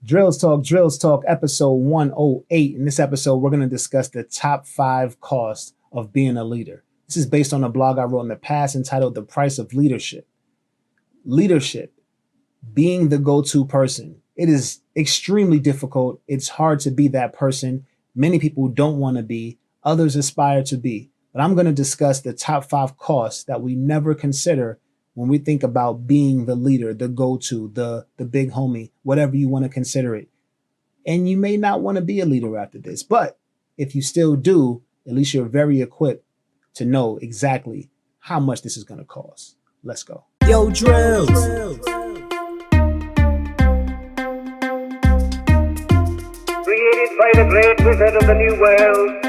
Drills Talk, episode 108. In this episode, we're going to discuss the top 5 costs of being a leader. This is based on a blog I wrote in the past entitled The Price of Leadership. Leadership, being the go-to person. It is extremely difficult. It's hard to be that person. Many people don't want to be. Others aspire to be. But I'm going to discuss the top 5 costs that we never consider when we think about being the leader, the go-to, the big homie, whatever you want to consider it. And you may not want to be a leader after this, but if you still do, at least you're very equipped to know exactly how much this is going to cost. Let's go. Yo, Drills. Created by the great wizard of the new world.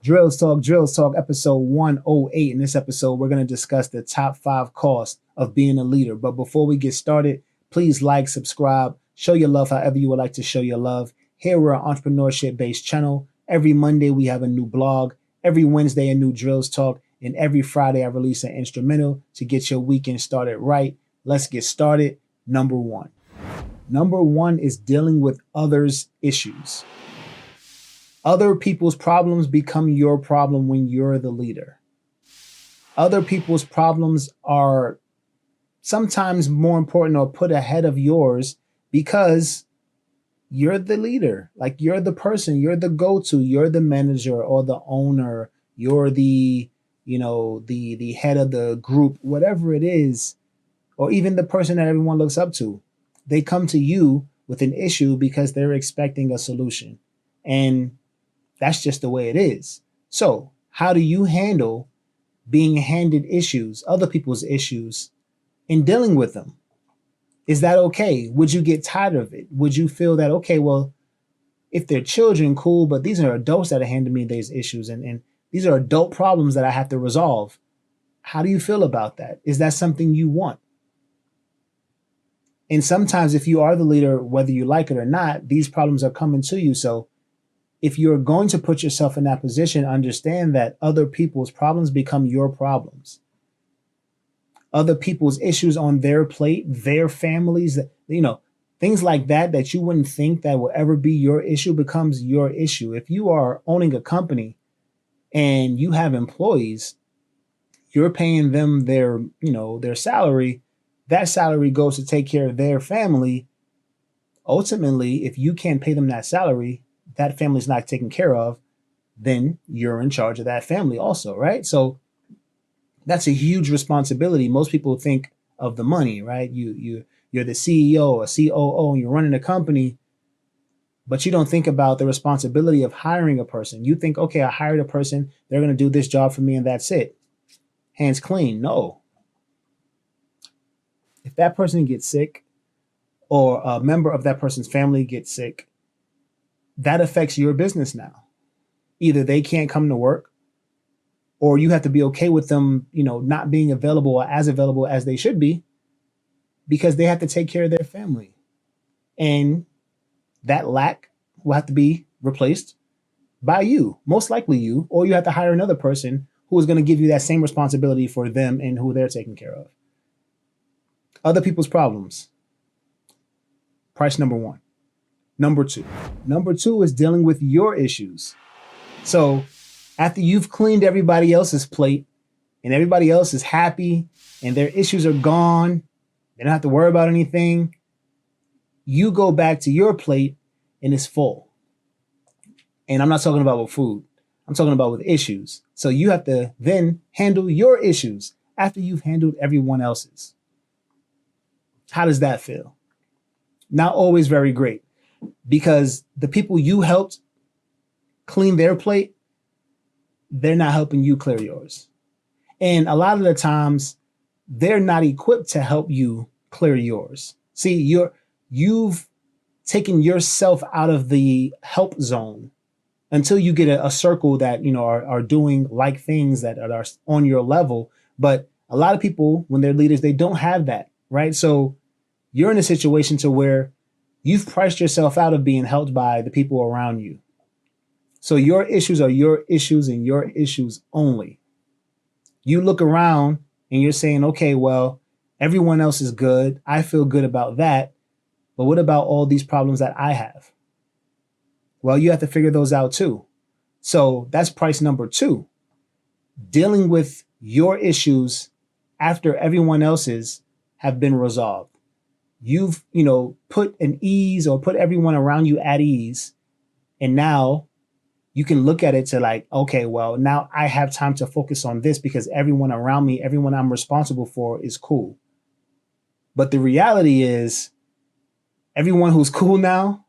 Drills Talk, episode 108. In this episode, we're going to discuss the top 5 costs of being a leader. But before we get started, please like, subscribe, show your love however you would like to show your love. Here we're an entrepreneurship-based channel. Every Monday, we have a new blog. Every Wednesday, a new Drills Talk. And every Friday, I release an instrumental to get your weekend started right. Let's get started. Number 1. Number 1 is dealing with others' issues. Other people's problems become your problem when you're the leader. Other people's problems are sometimes more important or put ahead of yours because you're the leader. Like, you're the person, you're the go-to, you're the manager or the owner, you're the head of the group, whatever it is, or even the person that everyone looks up to. They come to you with an issue because they're expecting a solution. And that's just the way it is. So how do you handle being handed issues, other people's issues, and dealing with them? Is that okay? Would you get tired of it? Would you feel that, okay, well, if they're children, cool, but these are adults that are handing me these issues and these are adult problems that I have to resolve. How do you feel about that? Is that something you want? And sometimes if you are the leader, whether you like it or not, these problems are coming to you. So if you're going to put yourself in that position, understand that other people's problems become your problems. Other people's issues on their plate, their families, things like that you wouldn't think that will ever be your issue becomes your issue. If you are owning a company and you have employees, you're paying them their salary. That salary goes to take care of their family. Ultimately, if you can't pay them that salary, that family's not taken care of, then you're in charge of that family also, right? So that's a huge responsibility. Most people think of the money, right? You're the CEO or COO and you're running a company, but you don't think about the responsibility of hiring a person. You think, okay, I hired a person, they're going to do this job for me and that's it. Hands clean. No. If that person gets sick or a member of that person's family gets sick, that affects your business now. Either they can't come to work or you have to be okay with them, not being available or as available as they should be because they have to take care of their family. And that lack will have to be replaced by you, most likely you, or you have to hire another person who is going to give you that same responsibility for them and who they're taking care of. Other people's problems. Price number 1. Number 2 is dealing with your issues. So after you've cleaned everybody else's plate and everybody else is happy and their issues are gone, they don't have to worry about anything, you go back to your plate and it's full. And I'm not talking about with food. I'm talking about with issues. So you have to then handle your issues after you've handled everyone else's. How does that feel? Not always very great. Because the people you helped clean their plate, they're not helping you clear yours. And a lot of the times, they're not equipped to help you clear yours. See, you've taken yourself out of the help zone until you get a circle that are doing like things that are on your level. But a lot of people, when they're leaders, they don't have that, right? So you're in a situation to where you've priced yourself out of being helped by the people around you. So your issues are your issues and your issues only. You look around and you're saying, okay, well, Everyone else is good. I feel good about that. But what about all these problems that I have? Well, you have to figure those out too. So that's price number 2. Dealing with your issues after everyone else's have been resolved. You've, put an ease or put everyone around you at ease. And now you can look at it to like, okay, well, now I have time to focus on this because everyone around me, everyone I'm responsible for is cool. But the reality is, everyone who's cool now,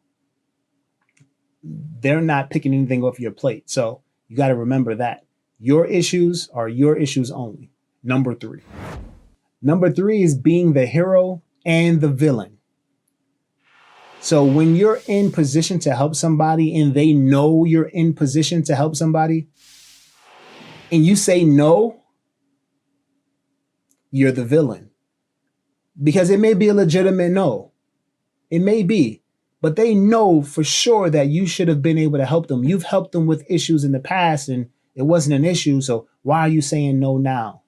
they're not picking anything off your plate. So you got to remember that. Your issues are your issues only. Number 3. Number 3 is being the hero and the villain. So when you're in position to help somebody and they know you're in position to help somebody and you say no, you're the villain. Because it may be a legitimate no. It may be. But they know for sure that you should have been able to help them. You've helped them with issues in the past and it wasn't an issue. So why are you saying no now?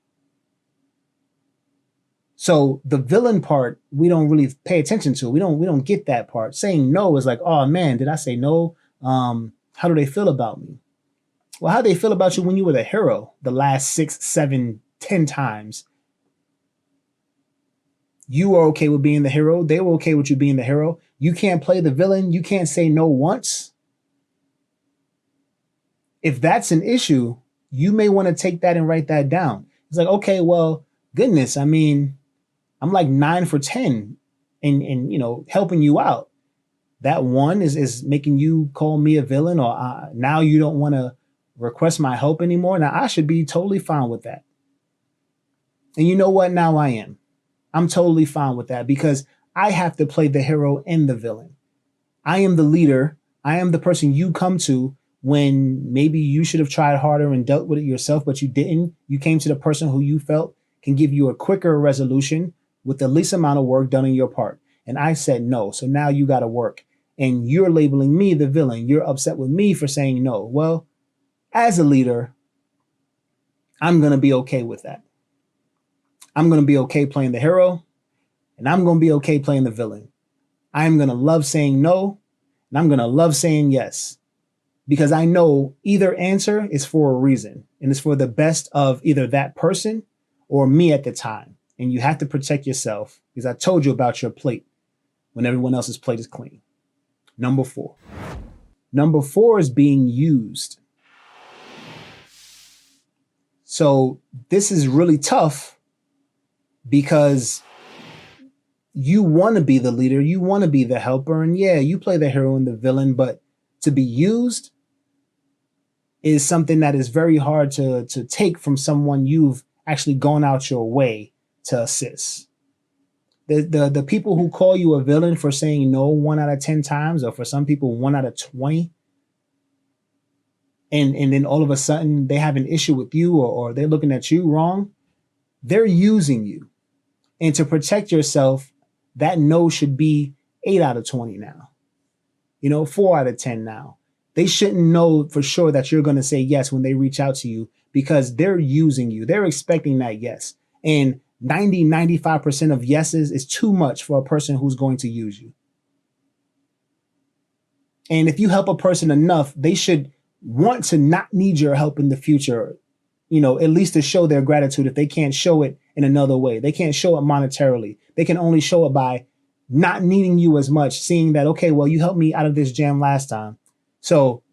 So the villain part, we don't really pay attention to. We don't get that part. Saying no is like, oh man, did I say no? How do they feel about me? Well, how do they feel about you when you were the hero the last 6, 7, 10 times? You were okay with being the hero. They were okay with you being the hero. You can't play the villain. You can't say no once. If that's an issue, you may want to take that and write that down. It's like, okay, well, goodness, I mean, I'm like 9 for 10 in helping you out. That one is making you call me a villain, or now you don't want to request my help anymore. Now I should be totally fine with that. And you know what? Now I am. I'm totally fine with that because I have to play the hero and the villain. I am the leader. I am the person you come to when maybe you should have tried harder and dealt with it yourself, but you didn't. You came to the person who you felt can give you a quicker resolution with the least amount of work done on your part. And I said no. So now you got to work. And you're labeling me the villain. You're upset with me for saying no. Well, as a leader, I'm going to be okay with that. I'm going to be okay playing the hero, and I'm going to be okay playing the villain. I'm going to love saying no, and I'm going to love saying yes, because I know either answer is for a reason, and it's for the best of either that person or me at the time. And you have to protect yourself, because I told you about your plate when everyone else's plate is clean. Number 4. Number 4 is being used. So this is really tough because you want to be the leader, you want to be the helper, and yeah, you play the hero and the villain, but to be used is something that is very hard to take from someone you've actually gone out your way to assist. The people who call you a villain for saying no 1 out of 10 times, or for some people 1 out of 20, and then all of a sudden they have an issue with you, or they're looking at you wrong, they're using you. And to protect yourself, that no should be 8 out of 20 now. 4 out of 10 now. They shouldn't know for sure that you're going to say yes when they reach out to you, because they're using you. They're expecting that yes. And 95% of yeses is too much for a person who's going to use you. And if you help a person enough, they should want to not need your help in the future, at least to show their gratitude. If they can't show it in another way, they can't show it monetarily. They can only show it by not needing you as much, seeing that, okay, well, you helped me out of this jam last time. So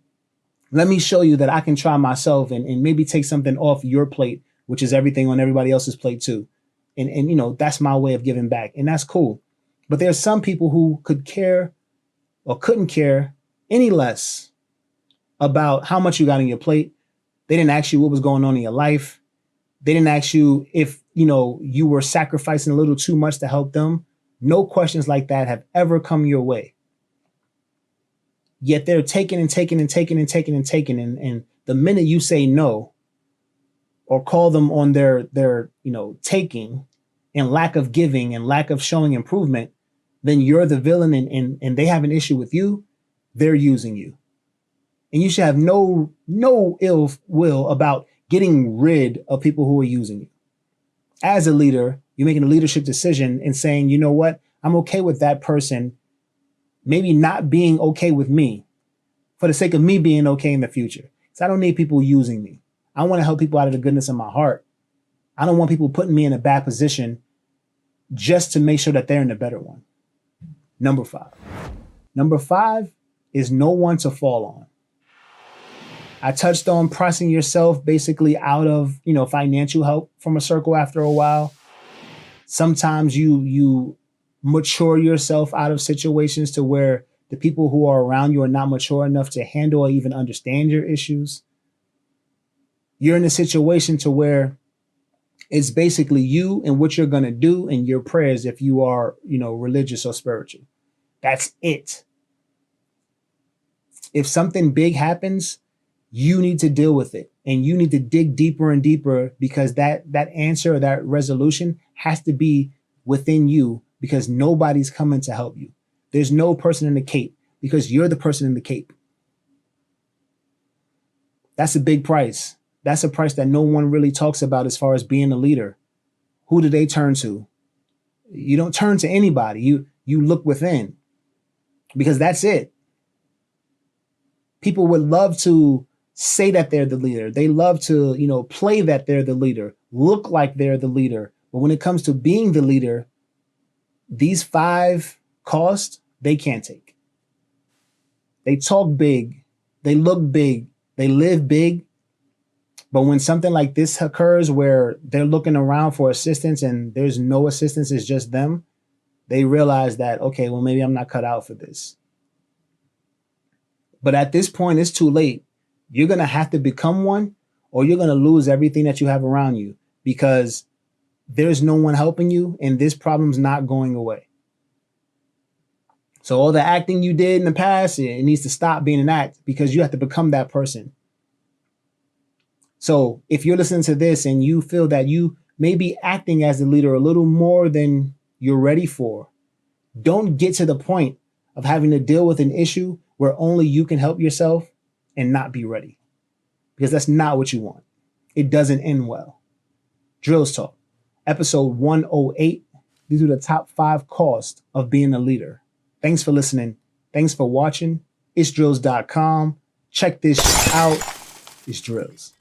let me show you that I can try myself and maybe take something off your plate, which is everything on everybody else's plate too. And that's my way of giving back. And that's cool. But there's some people who could care or couldn't care any less about how much you got on your plate. They didn't ask you what was going on in your life. They didn't ask you if, you were sacrificing a little too much to help them. No questions like that have ever come your way. Yet they're taking and taking and taking and taking and taking. And the minute you say no or call them on their taking and lack of giving and lack of showing improvement, then you're the villain and they have an issue with you. They're using you. And you should have no ill will about getting rid of people who are using you. As a leader, you're making a leadership decision and saying, you know what, I'm okay with that person maybe not being okay with me for the sake of me being okay in the future. So I don't need people using me. I want to help people out of the goodness of my heart. I don't want people putting me in a bad position just to make sure that they're in a better one. Number 5. Number 5 is no one to fall on. I touched on pricing yourself basically out of, financial help from a circle after a while. Sometimes you mature yourself out of situations to where the people who are around you are not mature enough to handle or even understand your issues. You're in a situation to where it's basically you and what you're going to do and your prayers if you are, religious or spiritual. That's it. If something big happens, you need to deal with it and you need to dig deeper and deeper because that answer or that resolution has to be within you because nobody's coming to help you. There's no person in the cape because you're the person in the cape. That's a big price. That's a price that no one really talks about as far as being a leader. Who do they turn to? You don't turn to anybody. You look within because that's it. People would love to say that they're the leader. They love to, play that they're the leader, look like they're the leader. But when it comes to being the leader, these 5 costs, they can't take. They talk big, they look big, they live big. But when something like this occurs where they're looking around for assistance and there's no assistance, it's just them, they realize that, okay, well, maybe I'm not cut out for this. But at this point, it's too late. You're going to have to become one or you're going to lose everything that you have around you because there's no one helping you and this problem's not going away. So all the acting you did in the past, it needs to stop being an act because you have to become that person. So if you're listening to this and you feel that you may be acting as the leader a little more than you're ready for, don't get to the point of having to deal with an issue where only you can help yourself and not be ready. Because that's not what you want. It doesn't end well. Drills Talk, episode 108. These are the top 5 costs of being a leader. Thanks for listening. Thanks for watching. It's drills.com. Check this out. It's Drills.